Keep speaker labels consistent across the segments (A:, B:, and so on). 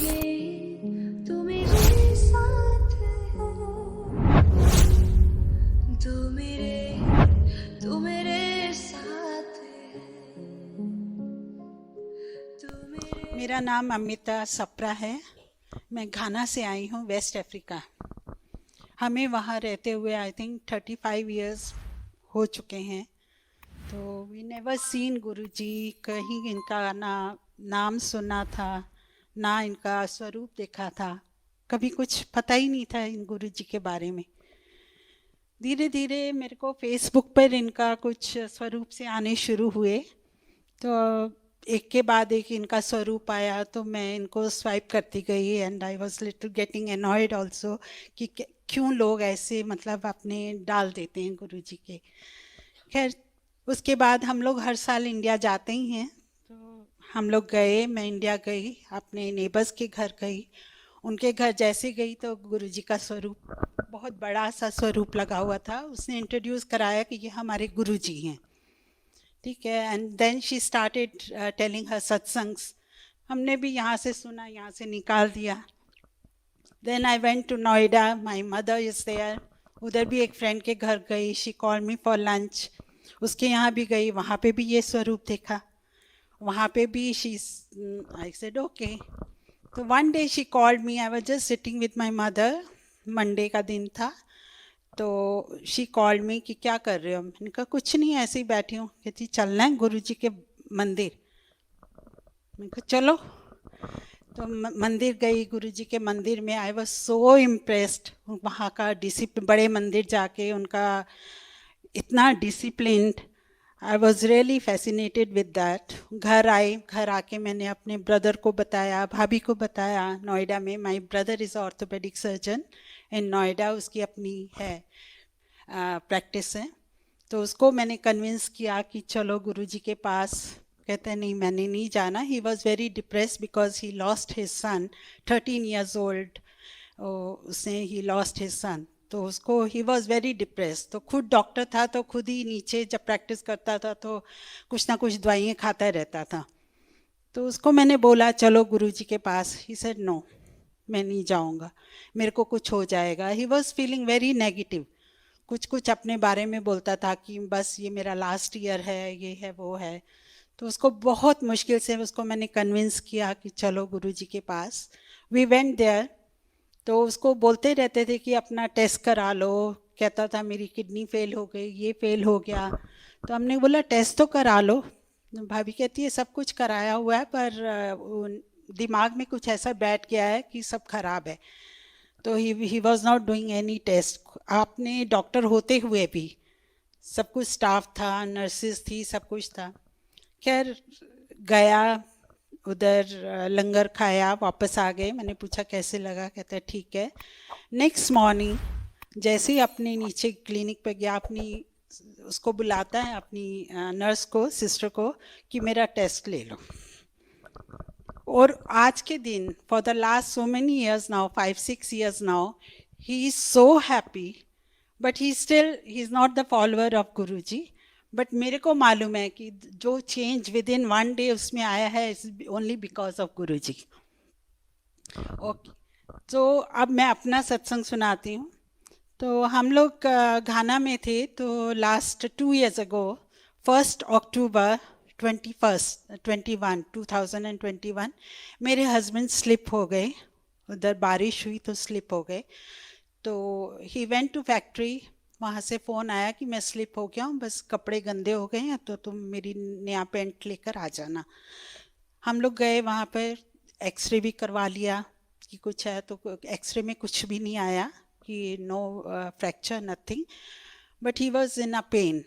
A: तू मेरे साथ है, तू मेरे साथ है,
B: मेरा नाम अमिता सप्रा है। मैं घाना से आई हूँ, वेस्ट अफ्रीका। हमें वहाँ रहते हुए आई थिंक 35 इयर्स हो चुके हैं। तो वी नेवर सीन गुरुजी, कहीं इनका नाम सुना था, ना इनका स्वरूप देखा था। कभी कुछ पता ही नहीं था इन गुरुजी के बारे में। धीरे धीरे मेरे को फेसबुक पर इनका कुछ स्वरूप से आने शुरू हुए। तो एक के बाद एक इनका स्वरूप आया, तो मैं इनको स्वाइप करती गई and I was little getting annoyed also कि क्यों लोग ऐसे मतलब अपने डाल देते हैं गुरुजी के। खैर, उसके बाद हम लोग हर साल इंडिया जाते ही हैं। तो हम लोग गए, मैं इंडिया गई, अपने नेबर्स के घर गई। उनके घर जैसे गई तो गुरुजी का स्वरूप, बहुत बड़ा सा स्वरूप लगा हुआ था। उसने इंट्रोड्यूस कराया कि ये हमारे गुरुजी हैं। ठीक है, and then she started telling her सत्संग्स। हमने भी यहाँ से सुना, यहाँ से निकाल दिया। Then I went to Noida, my mother is there. उधर भी एक फ्रेंड के घर गई, she call me for lunch. उसके यहाँ भी गई, वहाँ पे भी ये स्वरूप देखा। वहाँ पे भी शी, आई सेड ओके। तो one day she called me, I was just sitting with my mother, Monday का दिन था। तो शी कॉल्ड मी कि क्या कर रहे हो। मैंने कहा कुछ नहीं, ऐसे ही बैठी हूँ। कहती चलना है गुरुजी के मंदिर। मैंने कहा चलो। तो मंदिर गई, गुरुजी के मंदिर में। आई वाज सो इम्प्रेस्ड, वहाँ का डिसिप्लिन, बड़े मंदिर जाके उनका इतना disciplined. I was really fascinated with that. घर आई, घर आके मैंने अपने ब्रदर को बताया, भाभी को बताया। नोएडा में my brother is orthopaedic surgeon इन नोएडा, उसकी अपनी है प्रैक्टिस है। तो उसको मैंने कन्विंस किया कि चलो गुरुजी के पास। कहते हैं नहीं, मैंने नहीं जाना। He was very depressed because he lost his son, 13 years old. उसने ही लॉस्ट हिज सन, तो उसको ही वॉज वेरी डिप्रेस। तो खुद डॉक्टर था, तो खुद ही नीचे जब प्रैक्टिस करता था तो कुछ ना कुछ दवाइयाँ खाता रहता था। तो उसको मैंने बोला चलो गुरुजी के पास। ही सेड नो, मैं नहीं जाऊँगा, मेरे को कुछ हो जाएगा। He was feeling very negative. कुछ कुछ अपने बारे में बोलता था कि बस ये मेरा लास्ट ईयर है, ये है वो है। तो उसको बहुत मुश्किल से उसको मैंने कन्विंस किया कि चलो गुरुजी के पास। We went there. तो उसको बोलते रहते थे कि अपना टेस्ट करा लो। कहता था मेरी किडनी फेल हो गई, ये फेल हो गया। तो हमने बोला टेस्ट तो करा लो। भाभी कहती है सब कुछ कराया हुआ है, पर दिमाग में कुछ ऐसा बैठ गया है कि सब खराब है। तो he was not doing any test. आपने डॉक्टर होते हुए भी, सब कुछ स्टाफ था, नर्सिस थी, सब कुछ था। खैर, गया उधर, लंगर खाया, वापस आ गए। मैंने पूछा कैसे लगा, कहता है ठीक है। नेक्स्ट मॉर्निंग जैसे ही अपने नीचे क्लिनिक पे गया, अपनी उसको बुलाता है, अपनी नर्स को, सिस्टर को, कि मेरा टेस्ट ले लो। और आज के दिन, for the last so many years now, 5-6 years now, he is so happy. But he is not the follower of Guruji. But मेरे को मालूम है कि जो change with in one day उसमें आया है, is only because of Guruji. Okay, तो अब मैं अपना सत्संग सुनाती हूँ। तो हम लोग घाना में थे, तो लास्ट 2 years अगो, 1 अक्टूबर 2021 मेरे हस्बैंड स्लिप हो गए। उधर बारिश हुई तो स्लिप हो गए। तो ही वेंट टू फैक्ट्री। वहाँ से फ़ोन आया कि मैं स्लिप हो गया हूँ, बस कपड़े गंदे हो गए हैं, तो तुम मेरी नया पैंट लेकर आ जाना। हम लोग गए वहाँ पर, एक्सरे भी करवा लिया कि कुछ है, तो एक्सरे में कुछ भी नहीं आया कि no fracture, nothing. But he was in a pain.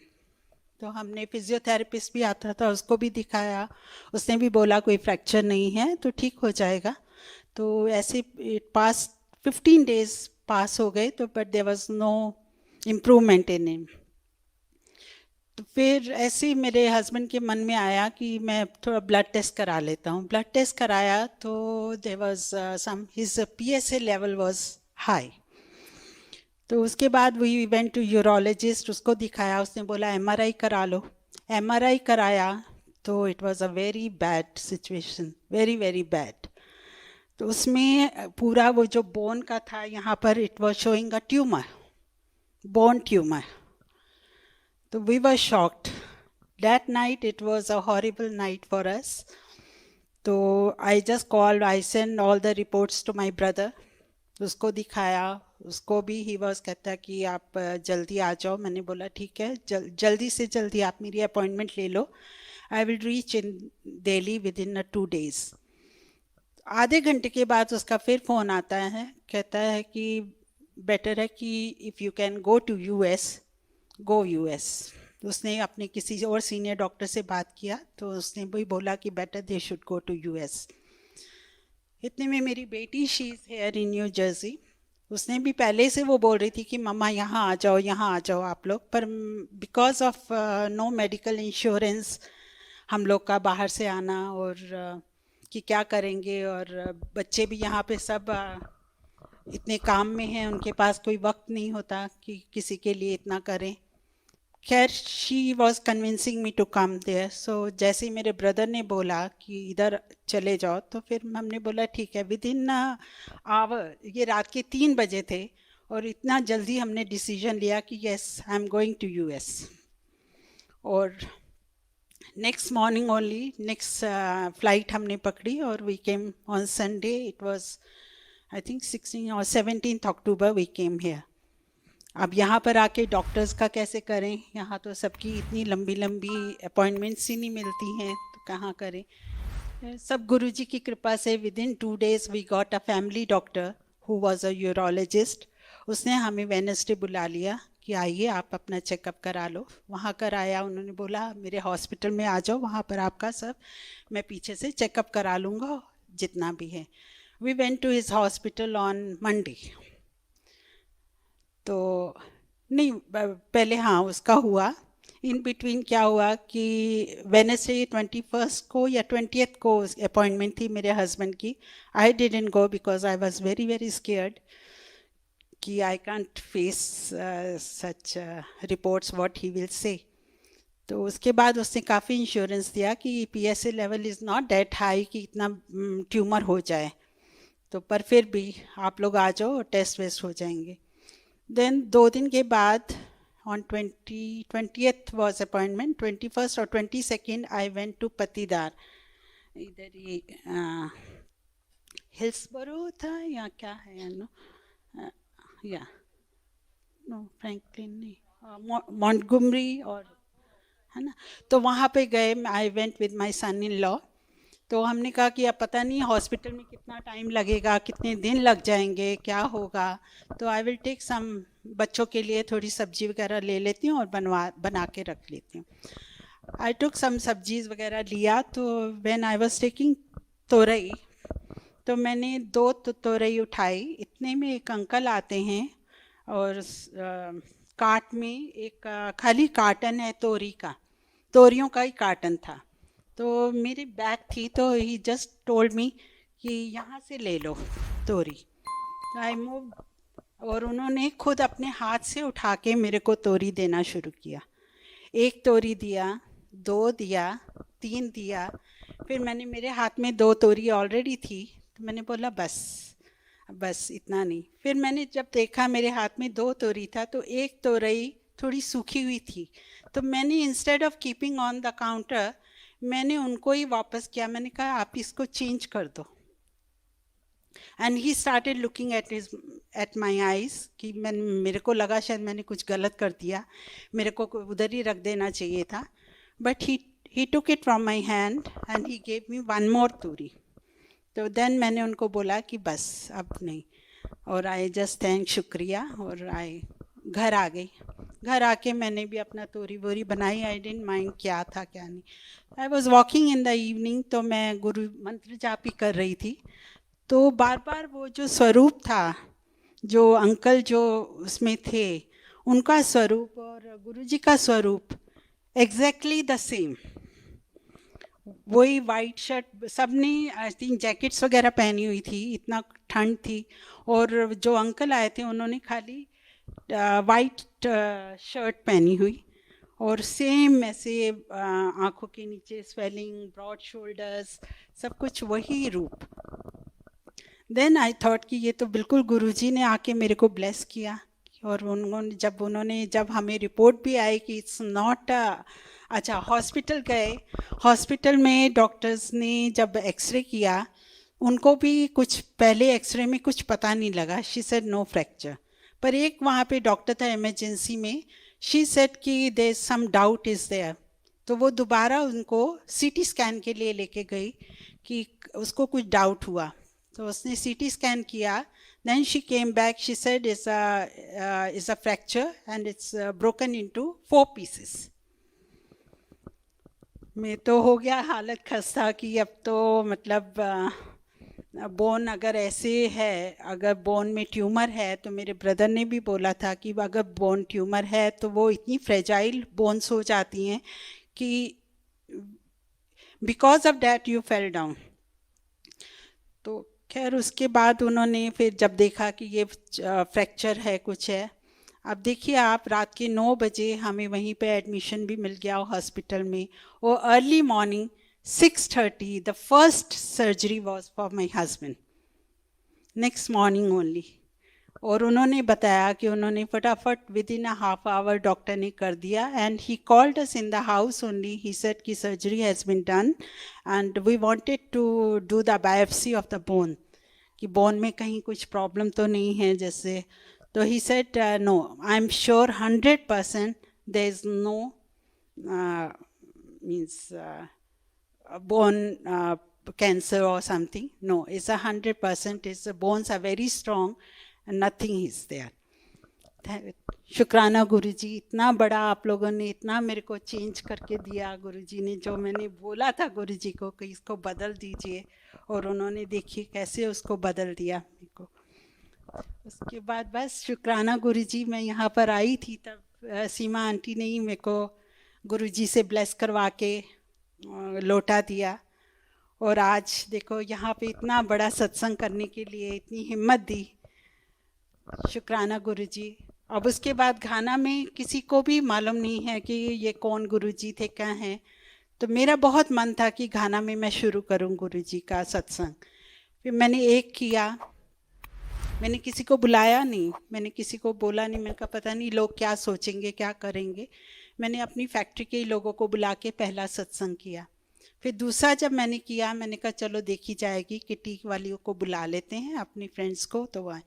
B: तो हमने फिजियोथेरेपिस्ट भी आता था, उसको भी दिखाया। उसने भी बोला कोई फ्रैक्चर नहीं है, तो ठीक हो जाएगा। तो ऐसे पास 15 days पास हो गए, तो but there was no improvement in him. तो फिर ऐसे ही मेरे हस्बैंड के मन में आया कि मैं थोड़ा ब्लड टेस्ट करा लेता हूँ। ब्लड टेस्ट कराया तो there was some, his PSA level was high. तो उसके बाद वी वेंट टू यूरोलॉजिस्ट, उसको दिखाया। उसने बोला MRI करा लो। MRI कराया तो it was a very bad situation, very very bad. तो उसमें पूरा वो जो बोन का था यहाँ पर, it was showing a tumour, bone tumour. तो we were shocked. That night it was a horrible night for us. तो I just called, I send all the reports to my brother. उसको दिखाया, उसको भी ही वाज कहता कि आप जल्दी आ जाओ. मैंने बोला ठीक है, जल्दी से जल्दी आप मेरी अपॉइंटमेंट ले लो. I will reach in Delhi within 2 days. आधे घंटे के बाद उसका फिर फ़ोन आता है, कहता है कि बेटर है कि if you can go to US, go US. उसने अपने किसी और सीनियर डॉक्टर से बात किया तो उसने भी बोला कि better they should go to US. इतने में मेरी बेटी, she is here in New Jersey. उसने भी पहले से वो बोल रही थी कि मम्मा यहाँ आ जाओ, यहाँ आ जाओ आप लोग. पर because of no medical insurance हम लोग का बाहर से आना, और कि क्या करेंगे, और बच्चे भी यहाँ पे सब इतने काम में हैं, उनके पास कोई वक्त नहीं होता कि किसी के लिए इतना करें. खैर, she was convincing me to come there. So जैसे ही मेरे ब्रदर ने बोला कि इधर चले जाओ, तो फिर हमने बोला ठीक है. विद इन आवर, ये रात के 3 बजे थे, और इतना जल्दी हमने डिसीजन लिया कि yes, I am going to US. और next morning only, next flight हमने पकड़ी, और we came on Sunday. It was I think 16 और 17 अक्टूबर वी केम हियर. अब यहाँ पर आके डॉक्टर्स का कैसे करें, यहाँ तो सबकी इतनी लंबी लंबी अपॉइंटमेंट्स ही नहीं मिलती हैं, तो कहाँ करें. सब गुरुजी की कृपा से within 2 days we got a family doctor who was a urologist. उसने हमें वेडनेसडे बुला लिया कि आइए आप अपना चेकअप करा लो. वहाँ कराया. उन्होंने बोला मेरे हॉस्पिटल में आ जाओ, वहाँ पर आपका सब मैं पीछे से चेकअप करा लूँगा जितना भी है. We went to his hospital on Monday. तो नहीं, पहले हाँ उसका हुआ. इन बिटवीन क्या हुआ कि वेडनेसडे 21 को या 20th को अपॉइंटमेंट थी मेरे हस्बैंड की. I didn't go because I was very very scared कि I can't face such reports what he will say. तो उसके बाद उसने काफ़ी इंश्योरेंस दिया कि PSA level is not that high कि इतना ट्यूमर हो जाए. तो पर फिर भी आप लोग आ जाओ, टेस्ट वेस्ट हो जाएंगे. देन 2 दिन के बाद on 20th was appointment. 21st और 22nd I went to Patidar. इधर ही हिल्सबरो था या क्या है, नो या नो फ्रैंकलिन नहीं, मॉन्टगोमरी, और है ना. तो वहाँ पे गए. I went with my son in law. तो हमने कहा कि अब पता नहीं हॉस्पिटल में कितना टाइम लगेगा, कितने दिन लग जाएंगे, क्या होगा. तो आई विल टेक सम, बच्चों के लिए थोड़ी सब्जी वगैरह ले लेती हूँ और बना के रख लेती हूँ. आई टुक सम सब्जीज वगैरह लिया. तो व्हेन आई वाज टेकिंग तोरई, तो मैंने 2 तोरई उठाई. इतने में एक अंकल आते हैं, और कार्ट में एक खाली कार्टन है तोरी का, तोरियों का ही कार्टन था. तो मेरी बैग थी, तो ही जस्ट टोल्ड मी कि यहाँ से ले लो तोरी. तो आई मूव, और उन्होंने खुद अपने हाथ से उठा के मेरे को तोरी देना शुरू किया. 1 तोरी दिया, 2 दिया, 3 दिया. फिर मैंने, मेरे हाथ में 2 तोरी ऑलरेडी थी, तो मैंने बोला बस इतना नहीं. फिर मैंने जब देखा मेरे हाथ में 2 तोरी था, तो 1 तोरई थोड़ी सूखी हुई थी. तो मैंने instead of keeping on the counter, मैंने उनको ही वापस किया. मैंने कहा आप इसको चेंज कर दो. And he started looking at my eyes कि मेरे को लगा शायद मैंने कुछ गलत कर दिया, मेरे को उधर ही रख देना चाहिए था. But he took it from my hand and he gave me 1 more Turi. तो देन मैंने उनको बोला कि बस अब नहीं, और आई जस्ट थैंक, शुक्रिया, और आई घर आ गई. घर आके मैंने भी अपना तोरी वोरी बनाई. आई डिडंट माइंड क्या था क्या नहीं. I was walking in the evening, तो मैं गुरु मंत्र जाप ही कर रही थी. तो बार बार वो जो स्वरूप था, जो अंकल जो उसमें थे, उनका स्वरूप और गुरुजी का स्वरूप एग्जैक्टली द सेम. वही वाइट शर्ट, सबने आई थिंक जैकेट्स वगैरह पहनी हुई थी, इतना ठंड थी. और जो अंकल आए थे उन्होंने खाली वाइट शर्ट पहनी हुई, और सेम ऐसे आँखों के नीचे स्वेलिंग, ब्रॉड शोल्डर्स, सब कुछ वही रूप. देन आई थॉट कि ये तो बिल्कुल गुरुजी ने आके मेरे को ब्लेस किया। और उन्होंने जब हमें रिपोर्ट भी आई कि इट्स नॉट अच्छा, हॉस्पिटल गए, हॉस्पिटल में डॉक्टर्स ने जब एक्सरे किया, उनको भी कुछ पहले एक्सरे में कुछ पता नहीं लगा, शी सेड नो फ्रैक्चर। पर एक वहाँ पे डॉक्टर था इमरजेंसी में, शी सेड कि there some doubt is there. तो वो दोबारा उनको सीटी स्कैन के लिए लेके गई कि उसको कुछ डाउट हुआ, तो उसने सीटी स्कैन किया। Then she came back, she said is a fracture and it's broken into 4 pieces. मैं तो हो गया हालत खस्ता कि अब तो मतलब बोन अगर ऐसे है, अगर बोन में ट्यूमर है, तो मेरे ब्रदर ने भी बोला था कि अगर बोन ट्यूमर है तो वो इतनी फ्रेजाइल बोन्स हो जाती हैं कि because of that you fell down. तो खैर उसके बाद उन्होंने फिर जब देखा कि ये फ्रैक्चर है, कुछ है, अब देखिए आप, रात के 9 बजे हमें वहीं पे एडमिशन भी मिल गया हॉस्पिटल में। वो early morning 6:30 the first surgery was for my husband, next morning only. और उन्होंने बताया कि उन्होंने फटाफट within a half hour doctor ने कर दिया। And he called us in the house only, he said कि surgery has been done and we wanted to do the biopsy of the bone, कि बोन में कहीं कुछ problem तो नहीं है जैसे। तो he said no, I am sure 100% there is no means bone cancer or something. No, it's 100%. It's the bones are very strong and nothing is there. शुक्राना गुरुजी, इतना बड़ा आप लोगों ने इतना मेरे को चेंज करके दिया गुरुजी ने। जो मैंने बोला था गुरुजी को कि इसको बदल दीजिए, और उन्होंने देखिए कैसे उसको बदल दिया मेरे को। उसके बाद बस शुक्राना गुरुजी, मैं यहाँ पर आई थी तब सीमा आंटी ने ही मेरे को गुरुजी से ब्लेस करवा के लौटा दिया। और आज देखो यहाँ पे इतना बड़ा सत्संग करने के लिए इतनी हिम्मत दी, शुक्राना गुरुजी। अब उसके बाद घाना में किसी को भी मालूम नहीं है कि ये कौन गुरुजी थे, क्या हैं। तो मेरा बहुत मन था कि घाना में मैं शुरू करूं गुरुजी का सत्संग। फिर मैंने एक किया, मैंने किसी को बुलाया नहीं, मैंने किसी को बोला नहीं, मैंने कहा पता नहीं लोग क्या सोचेंगे, क्या करेंगे। मैंने अपनी फैक्ट्री के ही लोगों को बुला के पहला सत्संग किया। फिर दूसरा जब मैंने किया, मैंने कहा चलो देखी जाएगी, किटी वालियों को बुला लेते हैं अपनी फ्रेंड्स को, तो वह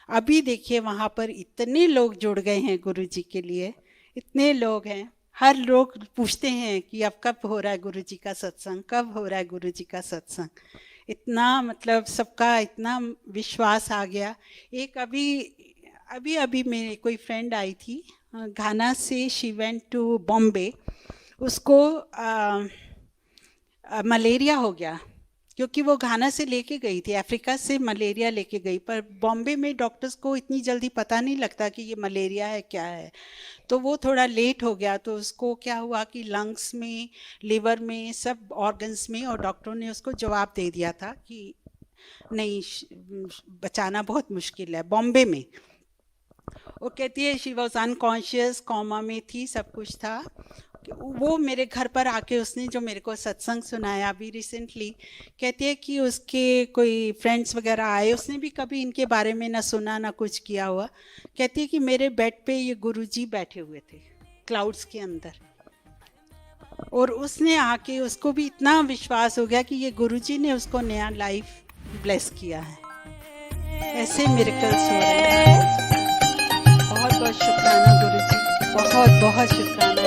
B: अभी देखिए वहाँ पर इतने लोग जुड़ गए हैं गुरुजी के लिए, इतने लोग हैं। हर लोग पूछते हैं कि अब कब हो रहा है गुरुजी का सत्संग, कब हो रहा है गुरुजी का सत्संग। इतना मतलब सबका इतना विश्वास आ गया। एक अभी मेरे कोई फ्रेंड आई थी घाना से, शी वेंट टू बॉम्बे, उसको मलेरिया हो गया, क्योंकि वो घाना से लेके गई थी, अफ्रीका से मलेरिया लेके गई। पर बॉम्बे में डॉक्टर्स को इतनी जल्दी पता नहीं लगता कि ये मलेरिया है क्या है, तो वो थोड़ा लेट हो गया। तो उसको क्या हुआ कि लंग्स में, लिवर में, सब ऑर्गन्स में, और डॉक्टरों ने उसको जवाब दे दिया था कि नहीं, बचाना बहुत मुश्किल है बॉम्बे में। वो कहती है शी वॉज अनकॉन्शियस, कॉमा में थी, सब कुछ था। वो मेरे घर पर आके उसने जो मेरे को सत्संग सुनाया अभी रिसेंटली, कहती है कि उसके कोई फ्रेंड्स वगैरह आए, उसने भी कभी इनके बारे में ना सुना ना कुछ किया हुआ। कहती है कि मेरे बेड पे ये गुरुजी बैठे हुए थे क्लाउड्स के अंदर, और उसने आके, उसको भी इतना विश्वास हो गया कि ये गुरुजी ने उसको नया लाइफ ब्लेस किया है। ऐसे मिरेकल्स हो रहे हैं। बहुत बहुत शुक्राना गुरुजी, बहुत बहुत शुक्राना।